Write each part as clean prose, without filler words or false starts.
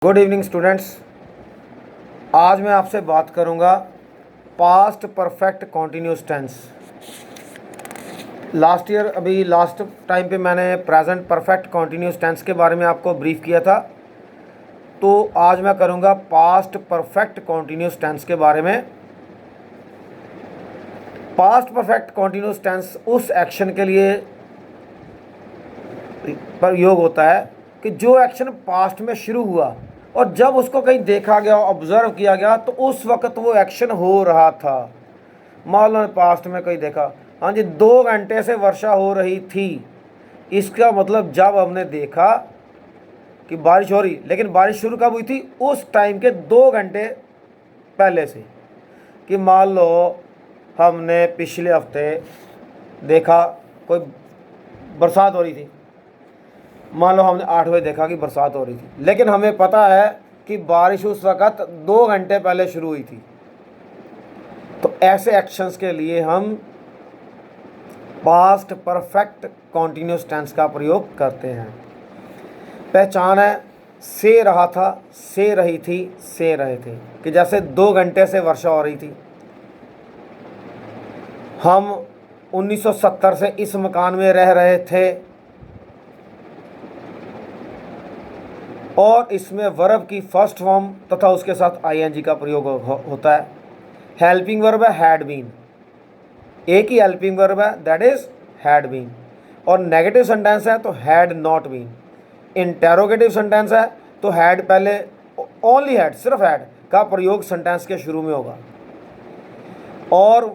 Good evening students. आज मैं आपसे बात करूंगा past perfect continuous tense. Last time पे मैंने प्रेजेंट परफेक्ट कॉन्टिन्यूस टेंस के बारे में आपको ब्रीफ किया था, तो आज मैं करूंगा पास्ट परफेक्ट कॉन्टिन्यूस टेंस के बारे में। पास्ट परफेक्ट कॉन्टिन्यूस टेंस उस एक्शन के लिए प्रयोग होता है कि जो एक्शन पास्ट में शुरू हुआ और जब उसको कहीं देखा गया, ऑब्जर्व किया गया, तो उस वक्त वो एक्शन हो रहा था। मान लो पास्ट में कहीं देखा, हाँ जी 2 घंटे से वर्षा हो रही थी, इसका मतलब जब हमने देखा कि बारिश हो रही, लेकिन बारिश शुरू कब हुई थी? उस टाइम के 2 घंटे पहले से। कि मान लो हमने पिछले हफ्ते देखा कोई बरसात हो रही थी, मान लो हमने 8 बजे देखा कि बरसात हो रही थी, लेकिन हमें पता है कि बारिश उस वक़्त 2 घंटे पहले शुरू हुई थी। तो ऐसे एक्शंस के लिए हम पास्ट परफेक्ट कॉन्टिन्यूस टेंस का प्रयोग करते हैं। पहचान है से रहा था, से रही थी, से रहे थे। कि जैसे 2 घंटे से वर्षा हो रही थी, हम 1970 से इस मकान में रह रहे थे, और इसमें वर्ब की फर्स्ट फॉर्म तथा उसके साथ आईएनजी का प्रयोग होता है। हेल्पिंग वर्ब है हैड बीन, एक ही हेल्पिंग वर्ब है दैट इज हैड बीन। और नेगेटिव सेंटेंस है तो had not been. Interrogative sentence है तो हैड पहले, ओनली हैड, सिर्फ हैड का प्रयोग सेंटेंस के शुरू में होगा। और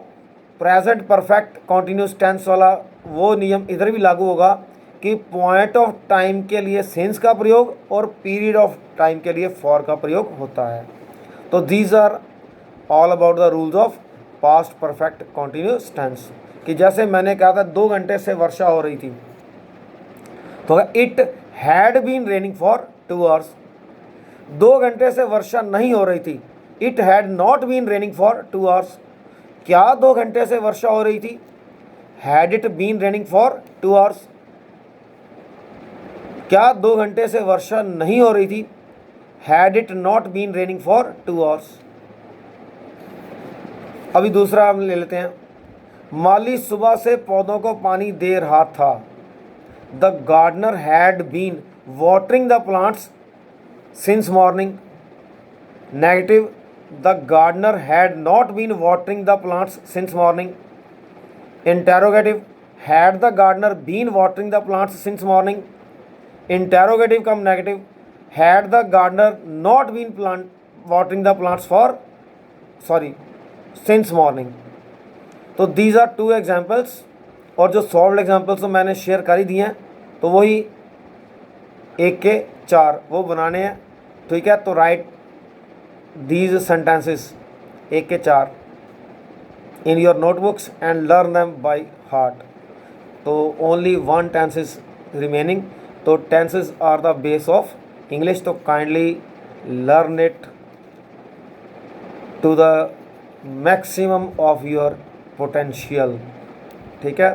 प्रेजेंट परफेक्ट कॉन्टिन्यूस टेंस वाला वो नियम इधर भी लागू होगा कि पॉइंट ऑफ टाइम के लिए सिंस का प्रयोग और पीरियड ऑफ टाइम के लिए फॉर का प्रयोग होता है। तो these are all about the rules of past perfect continuous tense. कि जैसे मैंने कहा था 2 घंटे से वर्षा हो रही थी, तो it had been raining for 2 hours. 2 घंटे से वर्षा नहीं हो रही थी, it had not been raining for 2 hours. क्या 2 घंटे से वर्षा हो रही थी? Had it been raining for 2 hours. क्या 2 घंटे से वर्षा नहीं हो रही थी? Had it not been raining for 2 hours. अभी दूसरा हम ले लेते हैं। माली सुबह से पौधों को पानी दे रहा था। The gardener had been watering the plants since morning. Negative, the gardener had not been watering the plants since morning. Interrogative, had the gardener been watering the plants since morning. Interrogative cum negative, had the gardener not been watering the plants since morning. तो these are 2 examples, और जो solved examples तो मैंने share कर ही दिए हैं, तो वही 1 के 4 वो बनाने हैं। ठीक है, तो राइट दीज सेंटेंसेस 1 के 4 in your notebooks and learn them by heart. तो ओनली 1 टेंस इज रिमेनिंग। तो tenses are the base of English, तो kindly learn it to the maximum of your potential. ठीक है,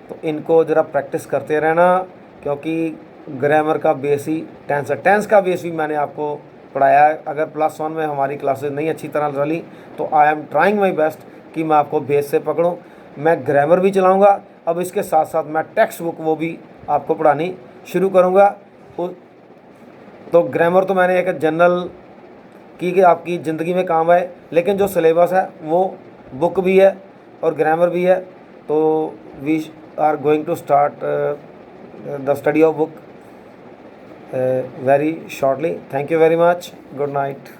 तो इनको ज़रा प्रैक्टिस करते रहना, क्योंकि ग्रामर का बेस ही टेंस है। टेंस का बेस भी मैंने आपको पढ़ाया है। अगर +1 में हमारी क्लासेस नहीं अच्छी तरह चली, तो I am trying my best कि मैं आपको बेस से पकड़ूं। मैं ग्रामर भी चलाऊंगा, अब इसके साथ साथ मैं टेक्स्ट बुक वो भी आपको पढ़ानी शुरू करूंगा। तो ग्रामर तो मैंने एक जनरल की कि आपकी ज़िंदगी में काम आए, लेकिन जो सिलेबस है वो बुक भी है और ग्रामर भी है। तो we are going to start the study of book very shortly. Thank you very much. Good night.